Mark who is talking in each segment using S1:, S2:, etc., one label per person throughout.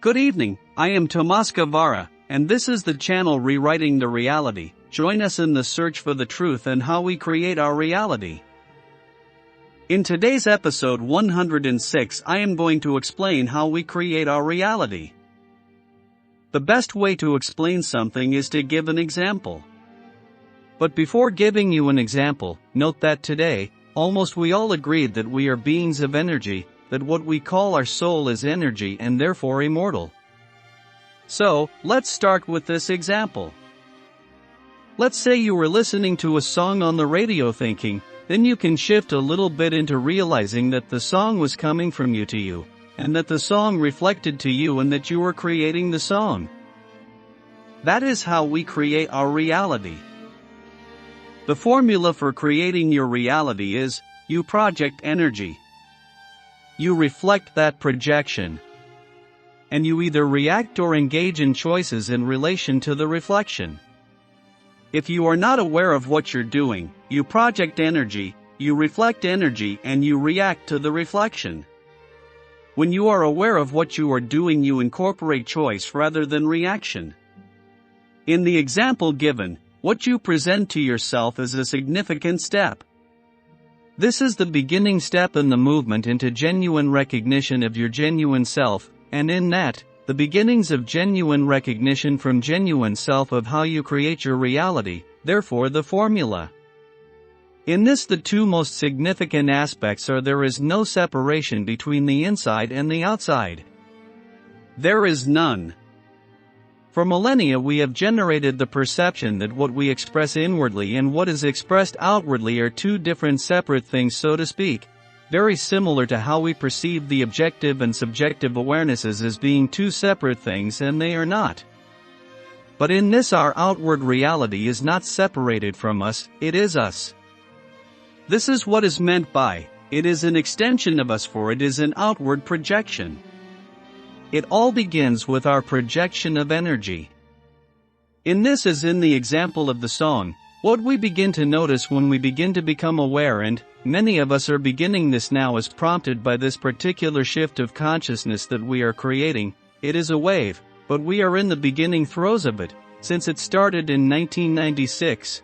S1: Good evening, I am Tomas Guevara, and this is the channel Rewriting the Reality. Join us in the search for the truth and how we create our reality. In today's episode 106, I am going to explain how we create our reality. The best way to explain something is to give an example. But before giving you an example, note that today, almost we all agreed that we are beings of energy, that what we call our soul is energy and therefore immortal. So, let's start with this example. Let's say you were listening to a song on the radio thinking, then you can shift a little bit into realizing that the song was coming from you to you, and that the song reflected to you and that you were creating the song. That is how we create our reality. The formula for creating your reality is, you project energy. You reflect that projection. And you either react or engage in choices in relation to the reflection. If you are not aware of what you're doing, you project energy, you reflect energy, and you react to the reflection. When you are aware of what you are doing, you incorporate choice rather than reaction. In the example given, what you present to yourself is a significant step. This is the beginning step in the movement into genuine recognition of your genuine self, and in that, the beginnings of genuine recognition from genuine self of how you create your reality, therefore the formula. In this, the two most significant aspects are there is no separation between the inside and the outside. There is none. For millennia we have generated the perception that what we express inwardly and what is expressed outwardly are two different separate things, so to speak, very similar to how we perceive the objective and subjective awarenesses as being two separate things, and they are not. But in this, our outward reality is not separated from us, it is us. This is what is meant by, it is an extension of us, for it is an outward projection. It all begins with our projection of energy. In this, as in the example of the song, what we begin to notice when we begin to become aware, and many of us are beginning this now as prompted by this particular shift of consciousness that we are creating, it is a wave, but we are in the beginning throes of it, since it started in 1996.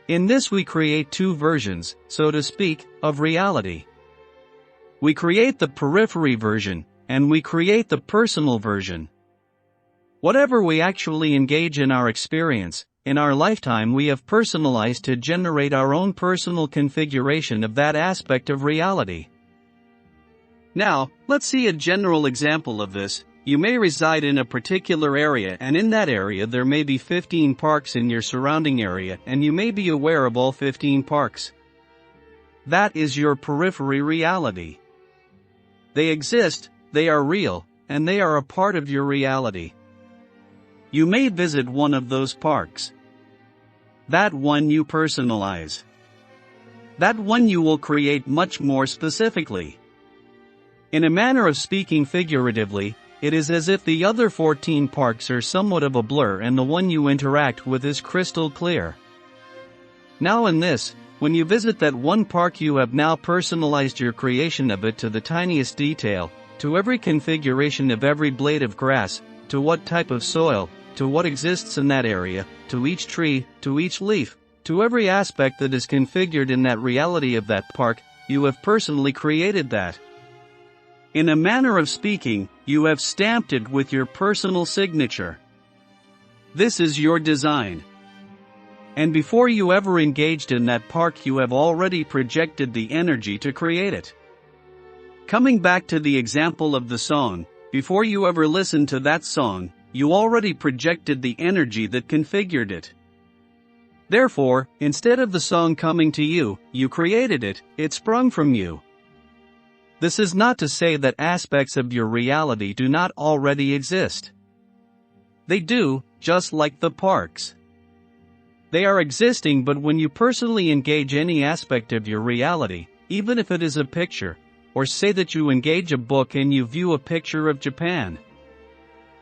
S1: In this we create two versions, so to speak, of reality. We create the periphery version, and we create the personal version. Whatever we actually engage in our experience, in our lifetime we have personalized to generate our own personal configuration of that aspect of reality. Now, let's see a general example of this. You may reside in a particular area, and in that area there may be 15 parks in your surrounding area, and you may be aware of all 15 parks. That is your periphery reality. They exist, they are real, and they are a part of your reality. You may visit one of those parks. That one you personalize. That one you will create much more specifically. In a manner of speaking figuratively, it is as if the other 14 parks are somewhat of a blur and the one you interact with is crystal clear. Now in this, when you visit that one park, you have now personalized your creation of it to the tiniest detail, to every configuration of every blade of grass, to what type of soil, to what exists in that area, to each tree, to each leaf, to every aspect that is configured in that reality of that park, you have personally created that. In a manner of speaking, you have stamped it with your personal signature. This is your design. And before you ever engaged in that park, you have already projected the energy to create it. Coming back to the example of the song, before you ever listened to that song, you already projected the energy that configured it. Therefore, instead of the song coming to you, you created it, it sprung from you. This is not to say that aspects of your reality do not already exist. They do, just like the parks. They are existing, but when you personally engage any aspect of your reality, even if it is a picture, or say that you engage a book and you view a picture of Japan.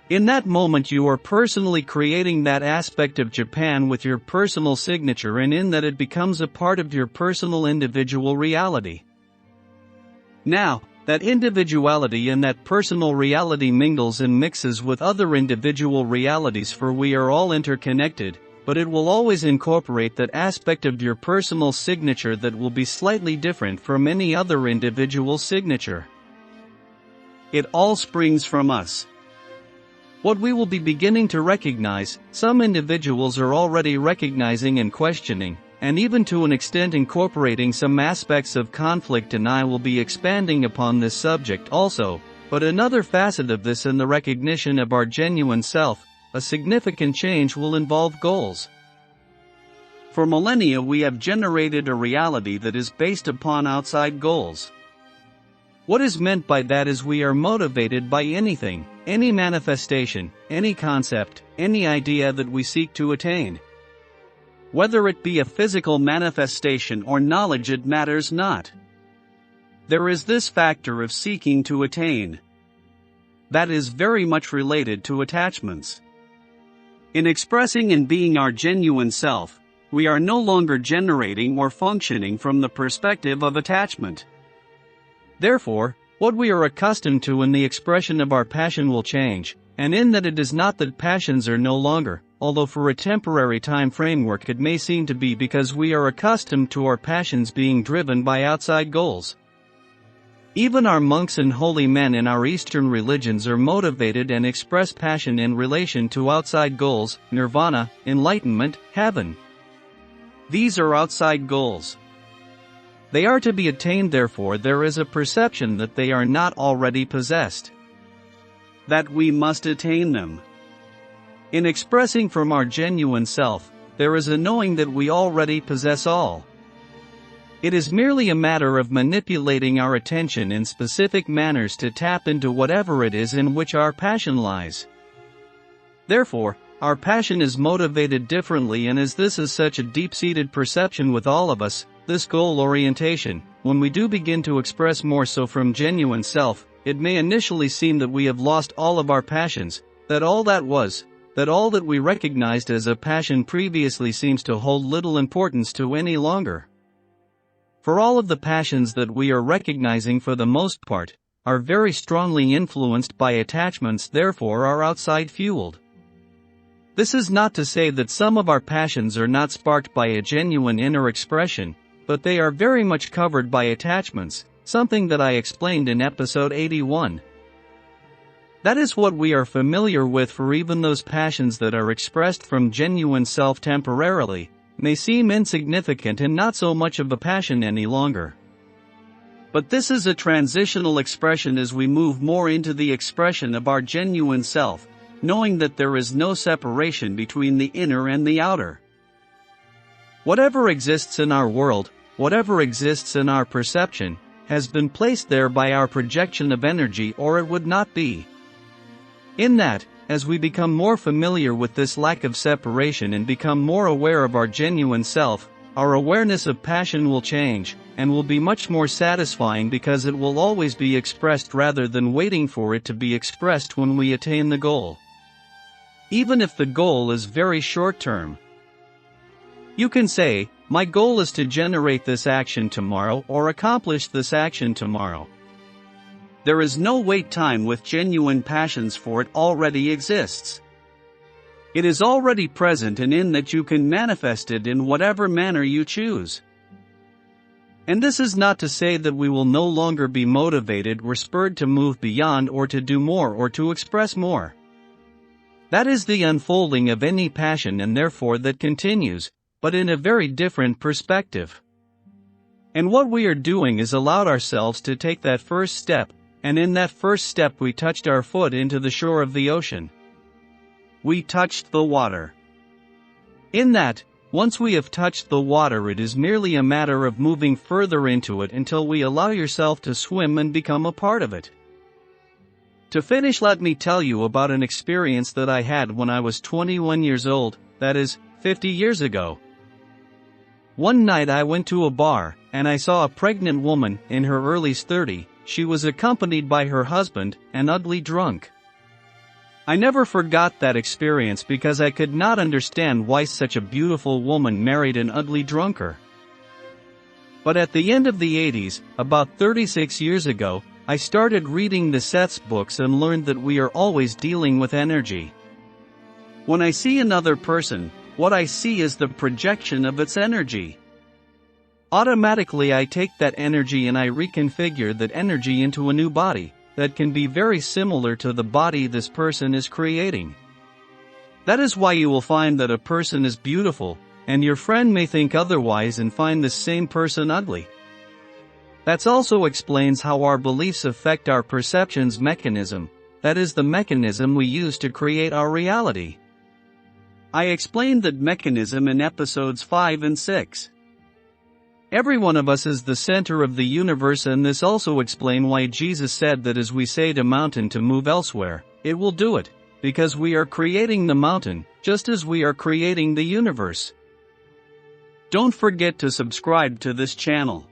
S1: In that moment you are personally creating that aspect of Japan with your personal signature, and in that it becomes a part of your personal individual reality. Now, That individuality and that personal reality mingles and mixes with other individual realities, for we are all interconnected, but it will always incorporate that aspect of your personal signature that will be slightly different from any other individual signature. It all springs from us. What we will be beginning to recognize, some individuals are already recognizing and questioning, and even to an extent incorporating some aspects of conflict, and I will be expanding upon this subject also, but another facet of this in the recognition of our genuine self, a significant change will involve goals. For millennia we have generated a reality that is based upon outside goals. What is meant by that is we are motivated by anything, any manifestation, any concept, any idea that we seek to attain. Whether it be a physical manifestation or knowledge, it matters not. There is this factor of seeking to attain. That is very much related to attachments. In expressing and being our genuine self, we are no longer generating or functioning from the perspective of attachment. Therefore, what we are accustomed to in the expression of our passion will change, and in that it is not that passions are no longer, although for a temporary time framework it may seem to be, because we are accustomed to our passions being driven by outside goals. Even our monks and holy men in our Eastern religions are motivated and express passion in relation to outside goals, nirvana, enlightenment, heaven. These are outside goals. They are to be attained, therefore there is a perception that they are not already possessed. That we must attain them. In expressing from our genuine self, there is a knowing that we already possess all. It is merely a matter of manipulating our attention in specific manners to tap into whatever it is in which our passion lies. Therefore, our passion is motivated differently, and as this is such a deep-seated perception with all of us, this goal orientation, when we do begin to express more so from genuine self, it may initially seem that we have lost all of our passions, that all that we recognized as a passion previously seems to hold little importance to any longer. For all of the passions that we are recognizing for the most part, are very strongly influenced by attachments, therefore are outside fueled. This is not to say that some of our passions are not sparked by a genuine inner expression, but they are very much covered by attachments, something that I explained in episode 81. That is what we are familiar with, for even those passions that are expressed from genuine self temporarily, may seem insignificant and not so much of a passion any longer. But this is a transitional expression as we move more into the expression of our genuine self, knowing that there is no separation between the inner and the outer. Whatever exists in our world, whatever exists in our perception, has been placed there by our projection of energy, or it would not be. In that, as we become more familiar with this lack of separation and become more aware of our genuine self, our awareness of passion will change, and will be much more satisfying, because it will always be expressed rather than waiting for it to be expressed when we attain the goal. Even if the goal is very short term. You can say, my goal is to generate this action tomorrow or accomplish this action tomorrow. There is no wait time with genuine passions, for it already exists. It is already present, and in that you can manifest it in whatever manner you choose. And this is not to say that we will no longer be motivated or spurred to move beyond or to do more or to express more. That is the unfolding of any passion, and therefore that continues, but in a very different perspective. And what we are doing is allowed ourselves to take that first step, and in that first step we touched our foot into the shore of the ocean. We touched the water. In that, once we have touched the water, it is merely a matter of moving further into it until we allow yourself to swim and become a part of it. To finish, let me tell you about an experience that I had when I was 21 years old, that is, 50 years ago. One night I went to a bar, and I saw a pregnant woman, in her early 30s. She was accompanied by her husband, an ugly drunk. I never forgot that experience, because I could not understand why such a beautiful woman married an ugly drunkard. But at the end of the 80s, about 36 years ago, I started reading the Seth's books and learned that we are always dealing with energy. When I see another person, what I see is the projection of its energy. Automatically I take that energy and I reconfigure that energy into a new body that can be very similar to the body this person is creating. That is why you will find that a person is beautiful, and your friend may think otherwise and find the same person ugly. That also explains how our beliefs affect our perceptions mechanism, that is the mechanism we use to create our reality. I explained that mechanism in episodes 5 and 6. Every one of us is the center of the universe, and this also explains why Jesus said that as we say to mountain to move elsewhere, it will do it, because we are creating the mountain, just as we are creating the universe. Don't forget to subscribe to this channel.